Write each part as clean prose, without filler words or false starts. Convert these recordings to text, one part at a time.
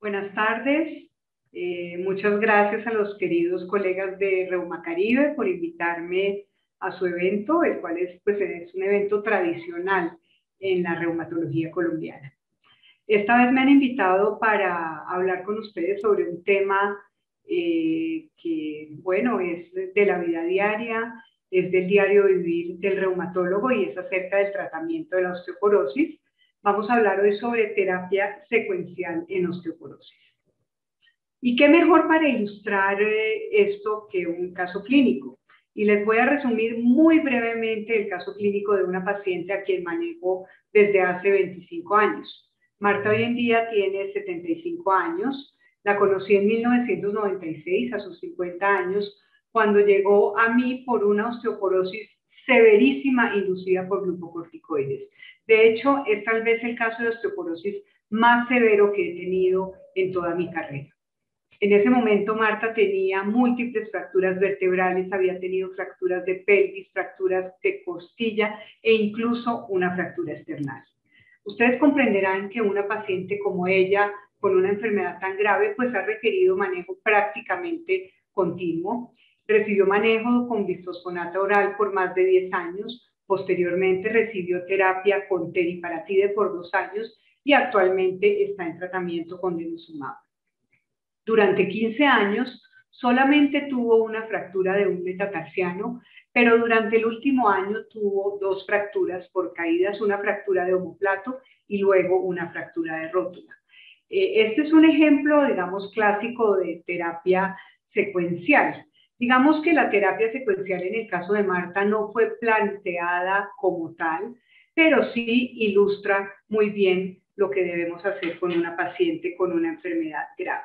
Buenas tardes. Muchas gracias a los queridos colegas de Reuma Caribe por invitarme a su evento, el cual es un evento tradicional en la reumatología colombiana. Esta vez me han invitado para hablar con ustedes sobre un tema es de la vida diaria, es del diario vivir del reumatólogo y es acerca del tratamiento de la osteoporosis. Vamos a hablar hoy sobre terapia secuencial en osteoporosis. ¿Y qué mejor para ilustrar esto que un caso clínico? Y les voy a resumir muy brevemente el caso clínico de una paciente a quien manejo desde hace 25 años. Marta hoy en día tiene 75 años. La conocí en 1996, a sus 50 años, cuando llegó a mí por una osteoporosis severísima inducida por glucocorticoides. De hecho, es tal vez el caso de osteoporosis más severo que he tenido en toda mi carrera. En ese momento Marta tenía múltiples fracturas vertebrales, había tenido fracturas de pelvis, fracturas de costilla e incluso una fractura esternal. Ustedes comprenderán que una paciente como ella, con una enfermedad tan grave, pues ha requerido manejo prácticamente continuo. Recibió manejo con bisfosfonata oral por más de 10 años, posteriormente recibió terapia con teriparatide por 2 años y actualmente está en tratamiento con denosumab. Durante 15 años solamente tuvo una fractura de un metatarsiano, pero durante el último año tuvo 2 fracturas por caídas, una fractura de omóplato y luego una fractura de rótula. Este es un ejemplo, digamos, clásico de terapia secuencial. Digamos que la terapia secuencial en el caso de Marta no fue planteada como tal, pero sí ilustra muy bien lo que debemos hacer con una paciente con una enfermedad grave.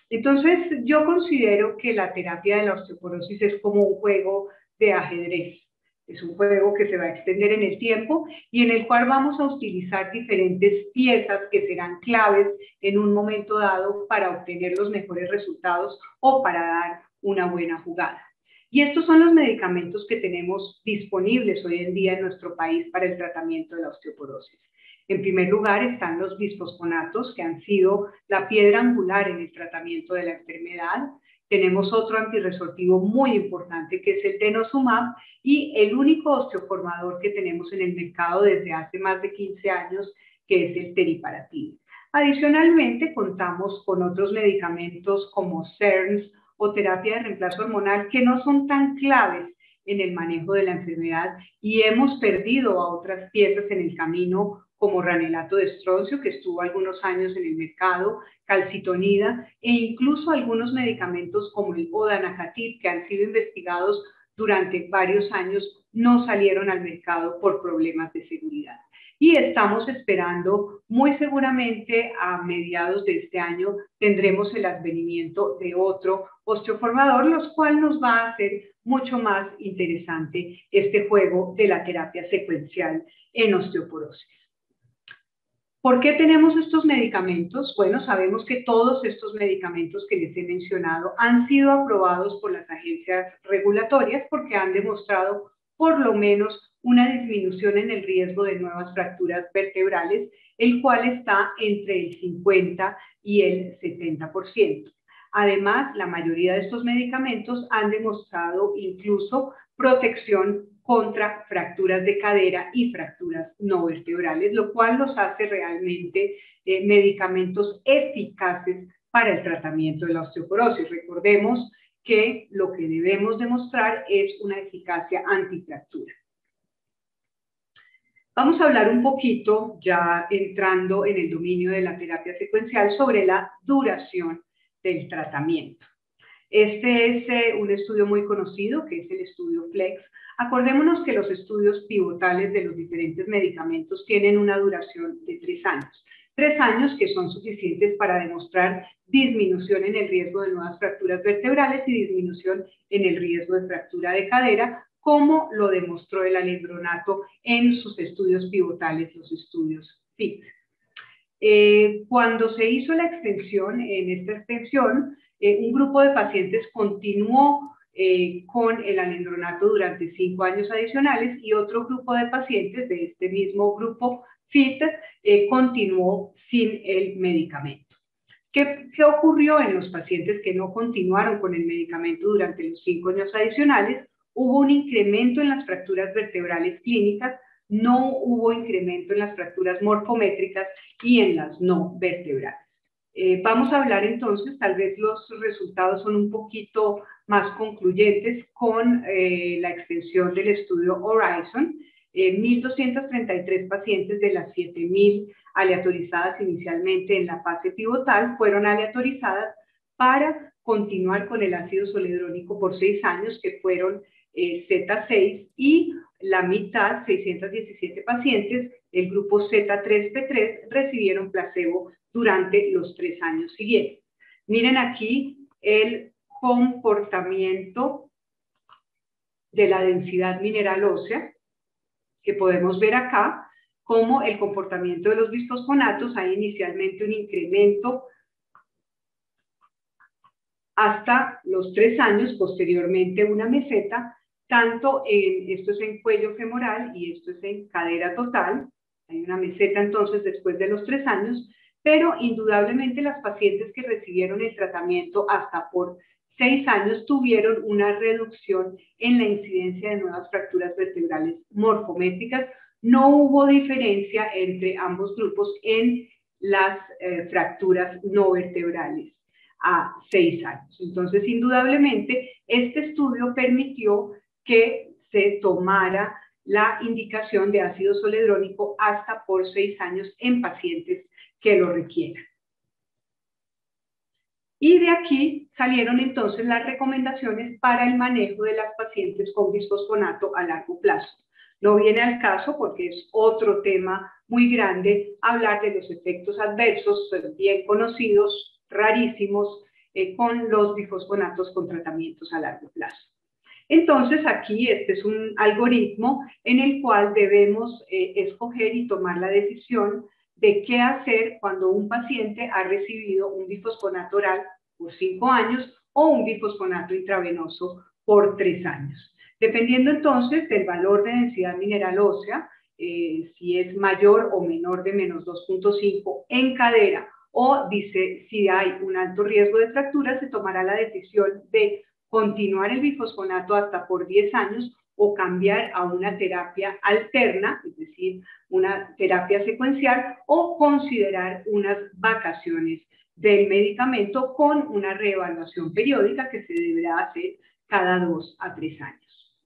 Entonces, yo considero que la terapia de la osteoporosis es como un juego de ajedrez. Es un juego que se va a extender en el tiempo y en el cual vamos a utilizar diferentes piezas que serán claves en un momento dado para obtener los mejores resultados o para dar una buena jugada. Y estos son los medicamentos que tenemos disponibles hoy en día en nuestro país para el tratamiento de la osteoporosis. En primer lugar están los bisfosfonatos, que han sido la piedra angular en el tratamiento de la enfermedad. Tenemos otro antirresortivo muy importante que es el denosumab y el único osteoformador que tenemos en el mercado desde hace más de 15 años, que es el teriparatide. Adicionalmente, contamos con otros medicamentos como SERMs o terapia de reemplazo hormonal que no son tan claves en el manejo de la enfermedad y hemos perdido a otras piezas en el camino como ranelato de estroncio, que estuvo algunos años en el mercado, calcitonida e incluso algunos medicamentos como el odanacativ, que han sido investigados durante varios años, no salieron al mercado por problemas de seguridad. Y estamos esperando, muy seguramente a mediados de este año, tendremos el advenimiento de otro osteoformador, lo cual nos va a hacer mucho más interesante este juego de la terapia secuencial en osteoporosis. ¿Por qué tenemos estos medicamentos? Bueno, sabemos que todos estos medicamentos que les he mencionado han sido aprobados por las agencias regulatorias porque han demostrado por lo menos una disminución en el riesgo de nuevas fracturas vertebrales, el cual está entre el 50 y el 70%. Además, la mayoría de estos medicamentos han demostrado incluso protección contra fracturas de cadera y fracturas no vertebrales, lo cual los hace realmente medicamentos eficaces para el tratamiento de la osteoporosis. Recordemos que lo que debemos demostrar es una eficacia antifractura. Vamos a hablar un poquito, ya entrando en el dominio de la terapia secuencial, sobre la duración del tratamiento. Este es un estudio muy conocido, que es el estudio FLEX. Acordémonos que los estudios pivotales de los diferentes medicamentos tienen una duración de 3 años. 3 años que son suficientes para demostrar disminución en el riesgo de nuevas fracturas vertebrales y disminución en el riesgo de fractura de cadera, como lo demostró el alendronato en sus estudios pivotales, los estudios FIX. Cuando se hizo la extensión, en esta extensión, un grupo de pacientes continuó con el alendronato durante 5 años adicionales y otro grupo de pacientes de este mismo grupo FIT continuó sin el medicamento. ¿Qué ocurrió en los pacientes que no continuaron con el medicamento durante los 5 años adicionales? Hubo un incremento en las fracturas vertebrales clínicas, no hubo incremento en las fracturas morfométricas y en las no vertebrales. Vamos a hablar entonces, tal vez los resultados son un poquito más concluyentes con la extensión del estudio Horizon. 1.233 pacientes de las 7.000 aleatorizadas inicialmente en la fase pivotal fueron aleatorizadas para continuar con el ácido zoledrónico por 6 años, que fueron Z6, y la mitad, 617 pacientes, el grupo Z3P3, recibieron placebo durante los 3 años siguientes. Miren aquí el comportamiento de la densidad mineral ósea, que podemos ver acá, como el comportamiento de los bisfosfonatos. Hay inicialmente un incremento hasta los 3 años, posteriormente una meseta, tanto esto es en cuello femoral y esto es en cadera total. Hay una meseta entonces después de los 3 años, pero indudablemente las pacientes que recibieron el tratamiento hasta por 6 años tuvieron una reducción en la incidencia de nuevas fracturas vertebrales morfométricas. No hubo diferencia entre ambos grupos en las fracturas no vertebrales a 6 años. Entonces, indudablemente, este estudio permitió que se tomara la indicación de ácido zoledrónico hasta por 6 años en pacientes que lo requieran. Y de aquí salieron entonces las recomendaciones para el manejo de las pacientes con bisfosfonato a largo plazo. No viene al caso, porque es otro tema muy grande, hablar de los efectos adversos bien conocidos, rarísimos, con los bifosfonatos con tratamientos a largo plazo. Entonces aquí este es un algoritmo en el cual debemos escoger y tomar la decisión de qué hacer cuando un paciente ha recibido un bifosfonato oral por 5 años o un bifosfonato intravenoso por 3 años. Dependiendo entonces del valor de densidad mineral ósea, si es mayor o menor de menos 2.5 en cadera, o dice si hay un alto riesgo de fractura, se tomará la decisión de continuar el bifosfonato hasta por 10 años o cambiar a una terapia alterna, es decir, una terapia secuencial, o considerar unas vacaciones del medicamento con una reevaluación periódica que se deberá hacer cada 2 a 3 años.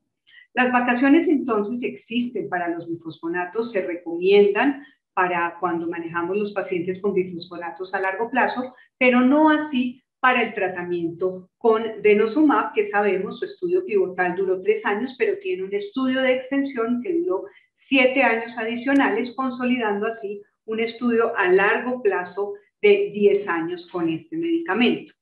Las vacaciones entonces existen para los bifosfonatos, se recomiendan para cuando manejamos los pacientes con bifosfonatos a largo plazo, pero no así para el tratamiento con denosumab, que sabemos su estudio pivotal duró 3 años, pero tiene un estudio de extensión que duró 7 años adicionales, consolidando así un estudio a largo plazo de 10 años con este medicamento.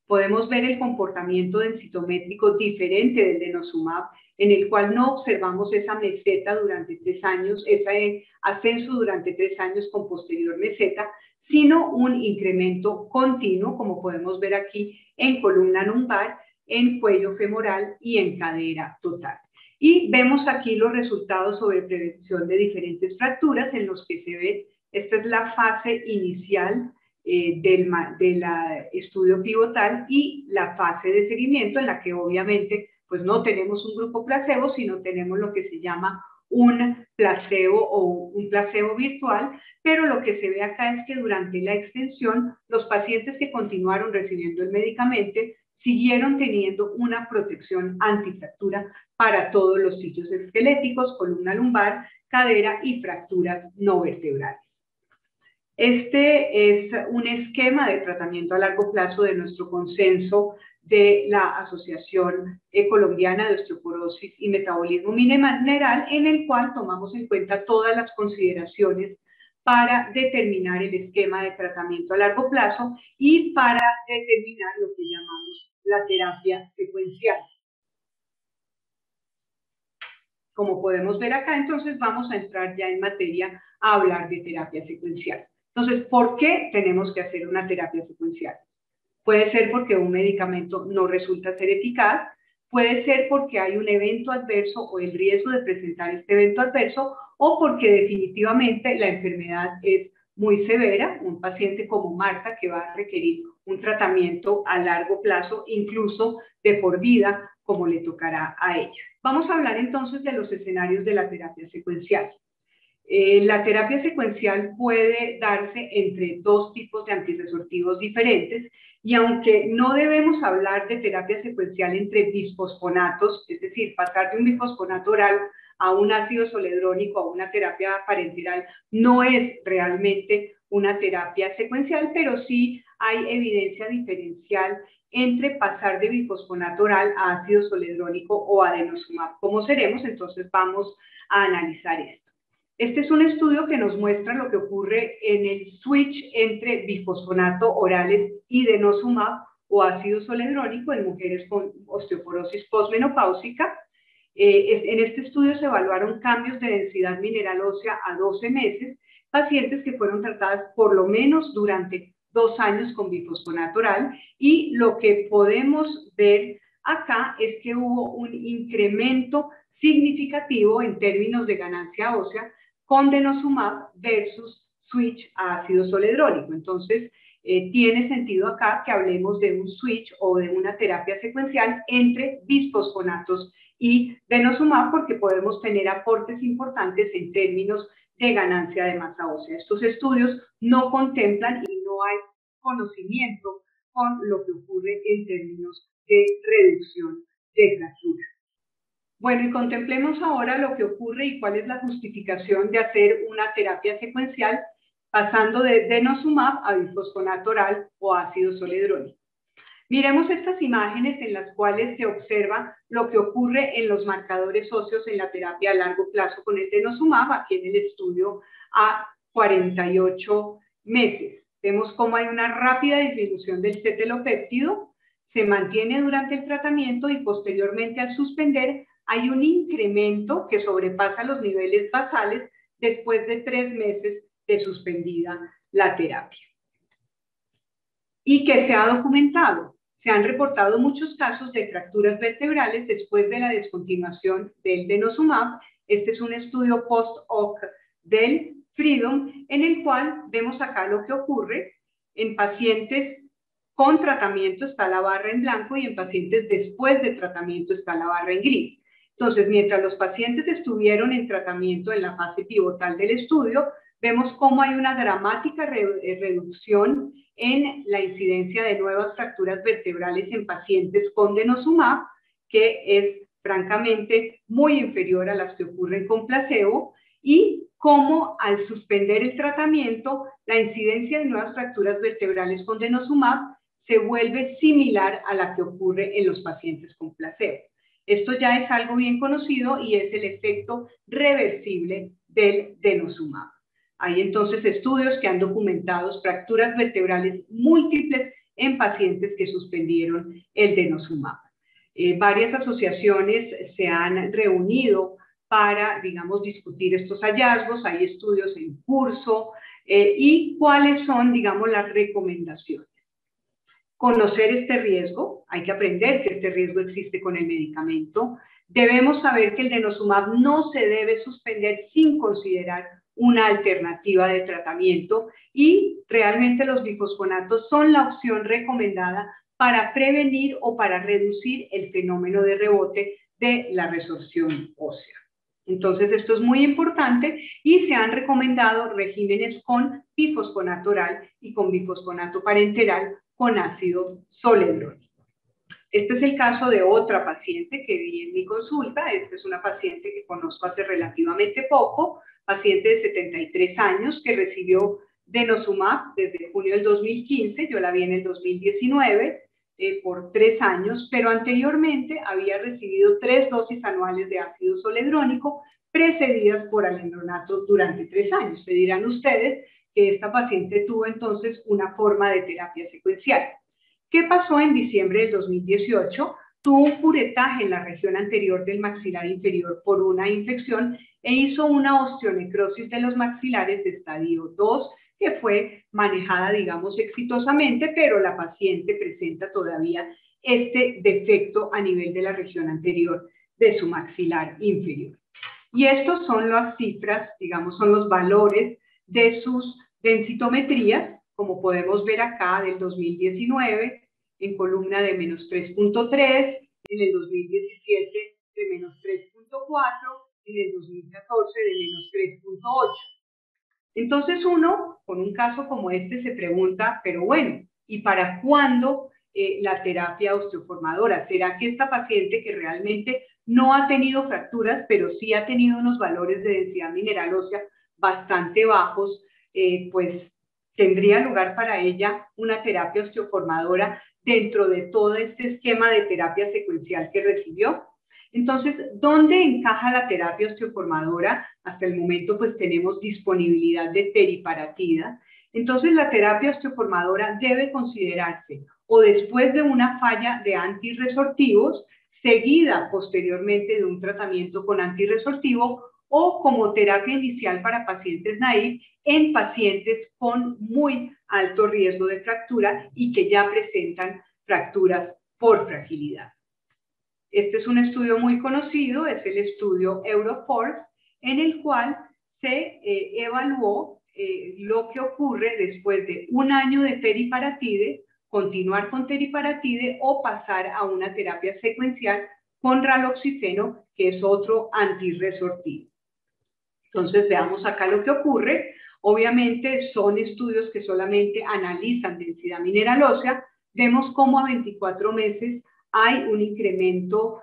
Podemos ver el comportamiento densitométrico diferente del denosumab, en el cual no observamos esa meseta durante 3 años, ese ascenso durante 3 años con posterior meseta, sino un incremento continuo, como podemos ver aquí en columna lumbar, en cuello femoral y en cadera total. Y vemos aquí los resultados sobre prevención de diferentes fracturas en los que se ve, esta es la fase inicial del estudio pivotal y la fase de seguimiento en la que obviamente pues no tenemos un grupo placebo, sino tenemos lo que se llama un placebo o un placebo virtual, pero lo que se ve acá es que durante la extensión los pacientes que continuaron recibiendo el medicamento siguieron teniendo una protección antifractura para todos los sitios esqueléticos, columna lumbar, cadera y fracturas no vertebrales. Este es un esquema de tratamiento a largo plazo de nuestro consenso de la Asociación Colombiana de Osteoporosis y Metabolismo Mineral, en el cual tomamos en cuenta todas las consideraciones para determinar el esquema de tratamiento a largo plazo y para determinar lo que llamamos la terapia secuencial. Como podemos ver acá, entonces vamos a entrar ya en materia a hablar de terapia secuencial. Entonces, ¿por qué tenemos que hacer una terapia secuencial? Puede ser porque un medicamento no resulta ser eficaz, puede ser porque hay un evento adverso o el riesgo de presentar este evento adverso, o porque definitivamente la enfermedad es muy severa, un paciente como Marta que va a requerir un tratamiento a largo plazo, incluso de por vida, como le tocará a ella. Vamos a hablar entonces de los escenarios de la terapia secuencial. La terapia secuencial puede darse entre dos tipos de antirresortivos diferentes y aunque no debemos hablar de terapia secuencial entre bisfosfonatos, es decir, pasar de un bisfosfonato oral a un ácido zoledrónico, a una terapia parenteral, no es realmente una terapia secuencial, pero sí hay evidencia diferencial entre pasar de bifosfonato oral a ácido zoledrónico o a denosumab. ¿Cómo seremos? Entonces vamos a analizar esto. Este es un estudio que nos muestra lo que ocurre en el switch entre bifosfonato orales y denosumab o ácido zoledrónico en mujeres con osteoporosis posmenopáusica. En este estudio se evaluaron cambios de densidad mineral ósea a 12 meses, pacientes que fueron tratadas por lo menos durante 2 años con bifosfonato oral, y lo que podemos ver acá es que hubo un incremento significativo en términos de ganancia ósea con denosumab versus switch a ácido zoledrónico. Entonces, tiene sentido acá que hablemos de un switch o de una terapia secuencial entre bisfosfonatos y denosumab, porque podemos tener aportes importantes en términos de ganancia de masa ósea. Estos estudios no contemplan y no hay conocimiento con lo que ocurre en términos de reducción de fractura. Bueno, y contemplemos ahora lo que ocurre y cuál es la justificación de hacer una terapia secuencial pasando de denosumab a bifosfonato oral o ácido zoledrónico. Miremos estas imágenes en las cuales se observa lo que ocurre en los marcadores óseos en la terapia a largo plazo con el denosumab, aquí en el estudio a 48 meses. Vemos cómo hay una rápida disminución del cetelopéptido, se mantiene durante el tratamiento y posteriormente al suspender hay un incremento que sobrepasa los niveles basales después de 3 meses de suspendida la terapia. ¿Y qué se ha documentado? Se han reportado muchos casos de fracturas vertebrales después de la descontinuación del denosumab. Este es un estudio post-hoc del Freedom, en el cual vemos acá lo que ocurre en pacientes con tratamiento, está la barra en blanco, y en pacientes después de tratamiento está la barra en gris. Entonces, mientras los pacientes estuvieron en tratamiento en la fase pivotal del estudio, vemos cómo hay una dramática reducción en la incidencia de nuevas fracturas vertebrales en pacientes con denosumab, que es francamente muy inferior a las que ocurren con placebo, y cómo al suspender el tratamiento, la incidencia de nuevas fracturas vertebrales con denosumab se vuelve similar a la que ocurre en los pacientes con placebo. Esto ya es algo bien conocido y es el efecto reversible del denosumab. Hay entonces estudios que han documentado fracturas vertebrales múltiples en pacientes que suspendieron el denosumab. Varias asociaciones se han reunido para, digamos, discutir estos hallazgos. Hay estudios en curso y cuáles son, digamos, las recomendaciones. Conocer este riesgo, hay que aprender que este riesgo existe con el medicamento. Debemos saber que el denosumab no se debe suspender sin considerar una alternativa de tratamiento, y realmente los bifosfonatos son la opción recomendada para prevenir o para reducir el fenómeno de rebote de la resorción ósea. Entonces, esto es muy importante y se han recomendado regímenes con bifosfonato oral y con bifosfonato parenteral con ácido zoledrónico. Este es el caso de otra paciente que vi en mi consulta. Esta es una paciente que conozco hace relativamente poco, paciente de 73 años que recibió denosumab desde junio del 2015, yo la vi en el 2019 por 3 años, pero anteriormente había recibido 3 dosis anuales de ácido zoledrónico precedidas por alendronato durante 3 años. Se dirán ustedes que esta paciente tuvo entonces una forma de terapia secuencial. ¿Qué pasó en diciembre del 2018? Tuvo un curetaje en la región anterior del maxilar inferior por una infección e hizo una osteonecrosis de los maxilares de estadio 2, que fue manejada, digamos, exitosamente, pero la paciente presenta todavía este defecto a nivel de la región anterior de su maxilar inferior. Y estos son las cifras, digamos, son los valores de sus Densitometrías, como podemos ver acá, del 2019, en columna de menos 3.3, en el 2017 de menos 3.4, en el 2014 de menos 3.8. Entonces uno, con un caso como este, se pregunta, pero bueno, ¿y para cuándo la terapia osteoformadora? ¿Será que esta paciente que realmente no ha tenido fracturas, pero sí ha tenido unos valores de densidad mineral ósea bastante bajos, pues tendría lugar para ella una terapia osteoformadora dentro de todo este esquema de terapia secuencial que recibió? Entonces, ¿dónde encaja la terapia osteoformadora? Hasta el momento, pues tenemos disponibilidad de teriparatida. Entonces, la terapia osteoformadora debe considerarse o después de una falla de antirresortivos, seguida posteriormente de un tratamiento con antirresortivo, o como terapia inicial para pacientes naïf en pacientes con muy alto riesgo de fractura y que ya presentan fracturas por fragilidad. Este es un estudio muy conocido, es el estudio EUROFORCE, en el cual se evaluó lo que ocurre después de un año de teriparatide, continuar con teriparatide o pasar a una terapia secuencial con raloxifeno, que es otro antirresortivo. Entonces veamos acá lo que ocurre. Obviamente son estudios que solamente analizan densidad mineral ósea. Vemos cómo a 24 meses hay un incremento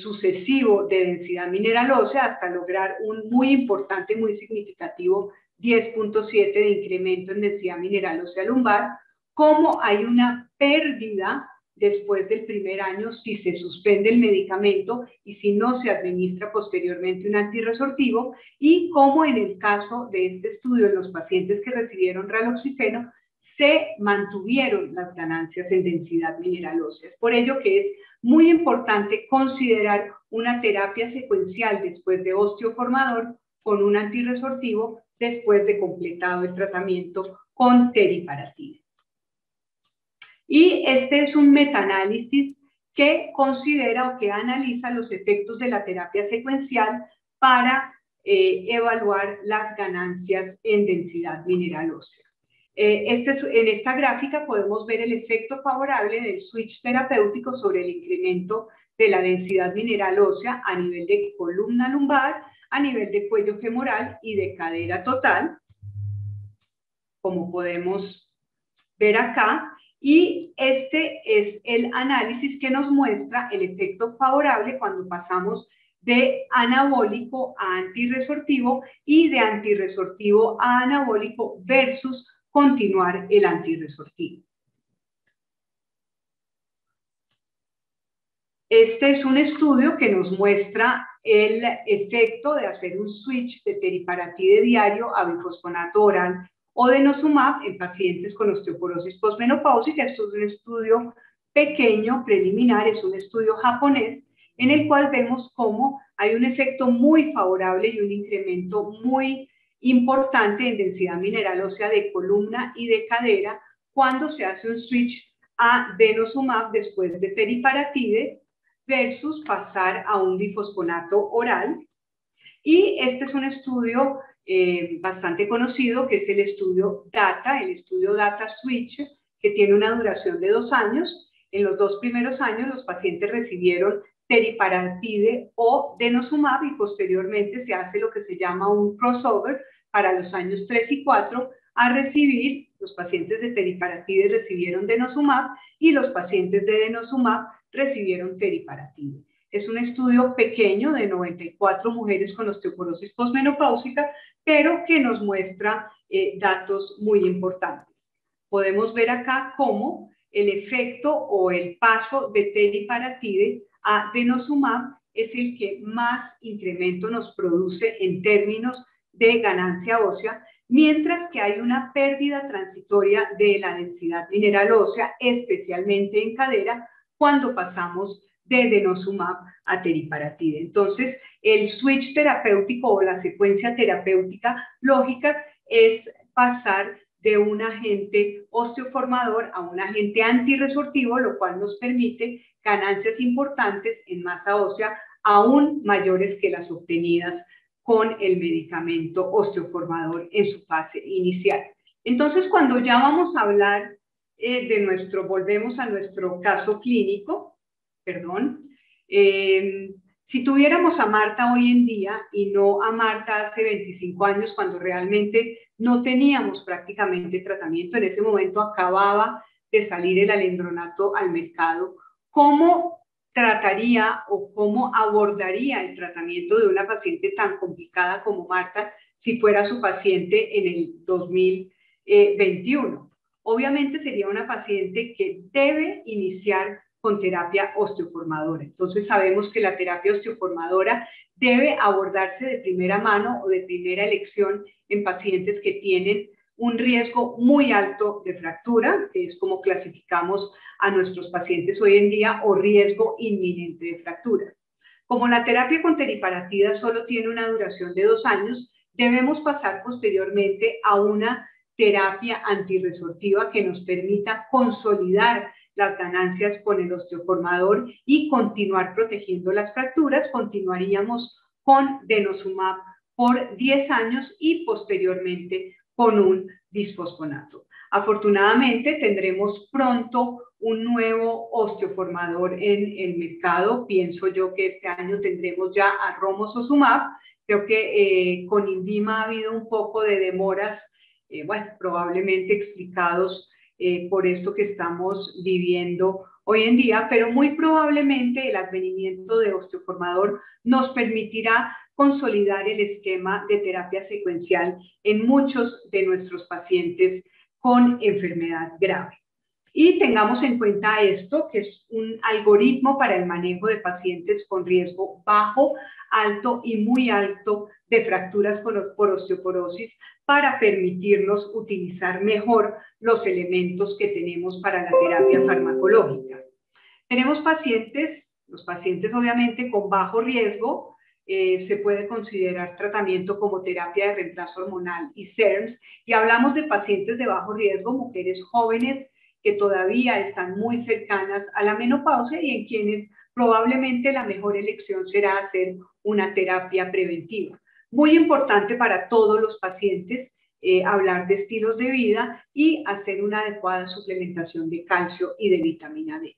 sucesivo de densidad mineral ósea hasta lograr un muy importante, muy significativo 10.7 de incremento en densidad mineral ósea lumbar, cómo hay una pérdida después del primer año si se suspende el medicamento y si no se administra posteriormente un antirresortivo, y cómo en el caso de este estudio en los pacientes que recibieron raloxifeno se mantuvieron las ganancias en densidad mineral ósea. Es por ello que es muy importante considerar una terapia secuencial después de osteoformador con un antirresortivo después de completado el tratamiento con teriparatide. Y este es un metaanálisis que considera o que analiza los efectos de la terapia secuencial para evaluar las ganancias en densidad mineral ósea. En esta gráfica podemos ver el efecto favorable del switch terapéutico sobre el incremento de la densidad mineral ósea a nivel de columna lumbar, a nivel de cuello femoral y de cadera total, como podemos ver acá. Y este es el análisis que nos muestra el efecto favorable cuando pasamos de anabólico a antirresortivo y de antirresortivo a anabólico versus continuar el antirresortivo. Este es un estudio que nos muestra el efecto de hacer un switch de teriparatide diario a bifosfonato oral o denosumab en pacientes con osteoporosis posmenopáusica. Esto es un estudio pequeño, preliminar, es un estudio japonés, en el cual vemos cómo hay un efecto muy favorable y un incremento muy importante en densidad mineral ósea de columna y de cadera cuando se hace un switch a denosumab después de teriparatide versus pasar a un bifosfonato oral. Y este es un estudio bastante conocido, que es el estudio DATA Switch, que tiene una duración de 2 años. En los 2 primeros años los pacientes recibieron teriparatide o denosumab y posteriormente se hace lo que se llama un crossover para los años 3 y 4 a recibir, los pacientes de teriparatide recibieron denosumab y los pacientes de denosumab recibieron teriparatide. Es un estudio pequeño de 94 mujeres con osteoporosis posmenopáusica, pero que nos muestra datos muy importantes. Podemos ver acá cómo el efecto o el paso de teriparatide a denosumab es el que más incremento nos produce en términos de ganancia ósea, mientras que hay una pérdida transitoria de la densidad mineral ósea, especialmente en cadera, cuando pasamos de denosumab a teriparatide. Entonces, el switch terapéutico o la secuencia terapéutica lógica es pasar de un agente osteoformador a un agente antirresortivo, lo cual nos permite ganancias importantes en masa ósea aún mayores que las obtenidas con el medicamento osteoformador en su fase inicial. Entonces, cuando ya vamos a hablar volvemos a nuestro caso clínico, perdón, si tuviéramos a Marta hoy en día y no a Marta hace 25 años, cuando realmente no teníamos prácticamente tratamiento, en ese momento acababa de salir el alendronato al mercado, ¿cómo trataría o cómo abordaría el tratamiento de una paciente tan complicada como Marta si fuera su paciente en el 2021? Obviamente sería una paciente que debe iniciar con terapia osteoformadora. Entonces sabemos que la terapia osteoformadora debe abordarse de primera mano o de primera elección en pacientes que tienen un riesgo muy alto de fractura, que es como clasificamos a nuestros pacientes hoy en día, o riesgo inminente de fractura. Como la terapia con teriparatida solo tiene una duración de 2 años, debemos pasar posteriormente a una terapia antirresortiva que nos permita consolidar las ganancias con el osteoformador y continuar protegiendo las fracturas. Continuaríamos con denosumab por 10 años y posteriormente con un bisfosfonato. Afortunadamente tendremos pronto un nuevo osteoformador en el mercado. Pienso yo que este año tendremos ya a romosozumab. Creo que con INVIMA ha habido un poco de demoras, bueno, probablemente explicados por esto que estamos viviendo hoy en día, pero muy probablemente el advenimiento de osteoformador nos permitirá consolidar el esquema de terapia secuencial en muchos de nuestros pacientes con enfermedad grave. Y tengamos en cuenta esto, que es un algoritmo para el manejo de pacientes con riesgo bajo, alto y muy alto de fracturas por osteoporosis para permitirnos utilizar mejor los elementos que tenemos para la terapia farmacológica. Tenemos pacientes, los pacientes obviamente con bajo riesgo, se puede considerar tratamiento como terapia de reemplazo hormonal y SERMs, y hablamos de pacientes de bajo riesgo, mujeres jóvenes que todavía están muy cercanas a la menopausia y en quienes probablemente la mejor elección será hacer una terapia preventiva. Muy importante para todos los pacientes hablar de estilos de vida y hacer una adecuada suplementación de calcio y de vitamina D.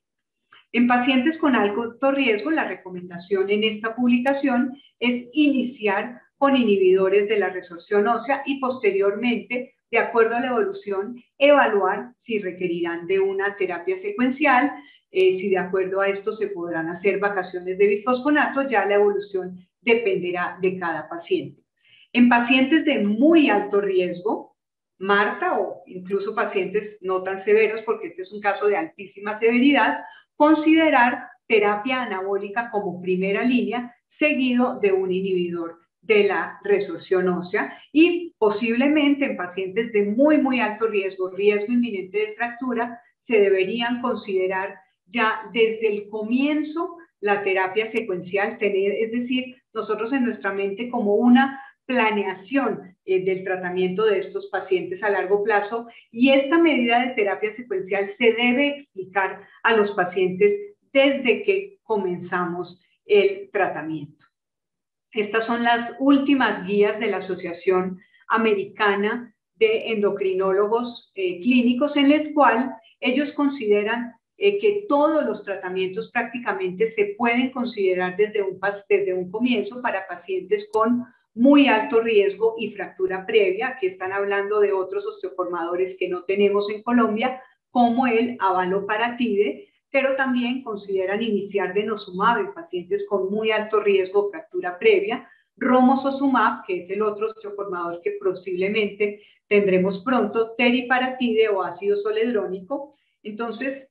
En pacientes con alto riesgo, la recomendación en esta publicación es iniciar con inhibidores de la resorción ósea y posteriormente, de acuerdo a la evolución, evaluar si requerirán de una terapia secuencial, si de acuerdo a esto se podrán hacer vacaciones de bisfosfonato, ya la evolución dependerá de cada paciente. En pacientes de muy alto riesgo, Marta, o incluso pacientes no tan severos, porque este es un caso de altísima severidad, considerar terapia anabólica como primera línea, seguido de un inhibidor de la resorción ósea, y posiblemente en pacientes de muy alto riesgo, riesgo inminente de fractura, se deberían considerar ya desde el comienzo la terapia secuencial, es decir, nosotros en nuestra mente como una planeación del tratamiento de estos pacientes a largo plazo, y esta medida de terapia secuencial se debe explicar a los pacientes desde que comenzamos el tratamiento. Estas son las últimas guías de la Asociación Americana de Endocrinólogos Clínicos, en el cual ellos consideran que todos los tratamientos prácticamente se pueden considerar desde un comienzo para pacientes con muy alto riesgo y fractura previa, que están hablando de otros osteoformadores que no tenemos en Colombia, como el abaloparatide, pero también consideran iniciar denosumab en pacientes con muy alto riesgo fractura previa, romosozumab, que es el otro osteoformador que posiblemente tendremos pronto, teriparatide o ácido zoledrónico. Entonces,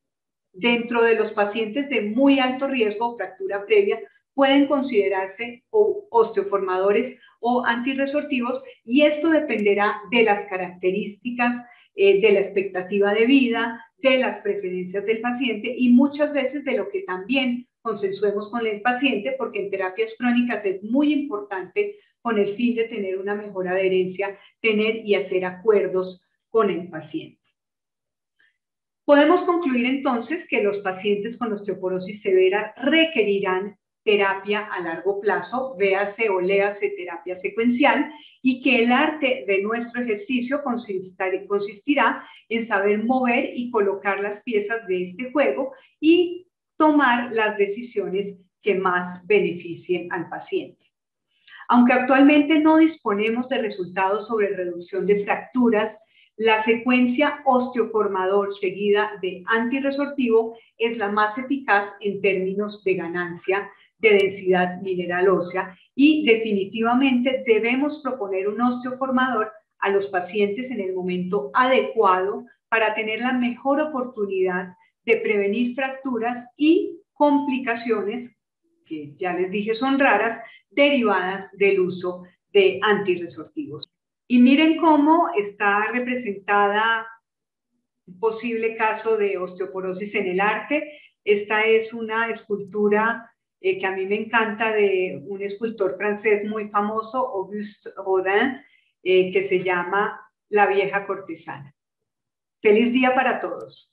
dentro de los pacientes de muy alto riesgo fractura previa, pueden considerarse osteoformadores o antirresortivos, y esto dependerá de las características, de la expectativa de vida, de las preferencias del paciente y muchas veces de lo que también consensuemos con el paciente, porque en terapias crónicas es muy importante, con el fin de tener una mejor adherencia, tener y hacer acuerdos con el paciente. Podemos concluir entonces que los pacientes con osteoporosis severa requerirán terapia a largo plazo, véase o léase terapia secuencial, y que el arte de nuestro ejercicio consistirá en saber mover y colocar las piezas de este juego y tomar las decisiones que más beneficien al paciente. Aunque actualmente no disponemos de resultados sobre reducción de fracturas, la secuencia osteoformador seguida de antirresortivo es la más eficaz en términos de ganancia de densidad mineral ósea y definitivamente debemos proponer un osteoformador a los pacientes en el momento adecuado para tener la mejor oportunidad de prevenir fracturas y complicaciones, que ya les dije son raras, derivadas del uso de antirresortivos. Y miren cómo está representada un posible caso de osteoporosis en el arte. Esta es una escultura que a mí me encanta, de un escultor francés muy famoso, Auguste Rodin, que se llama La vieja cortesana. Feliz día para todos.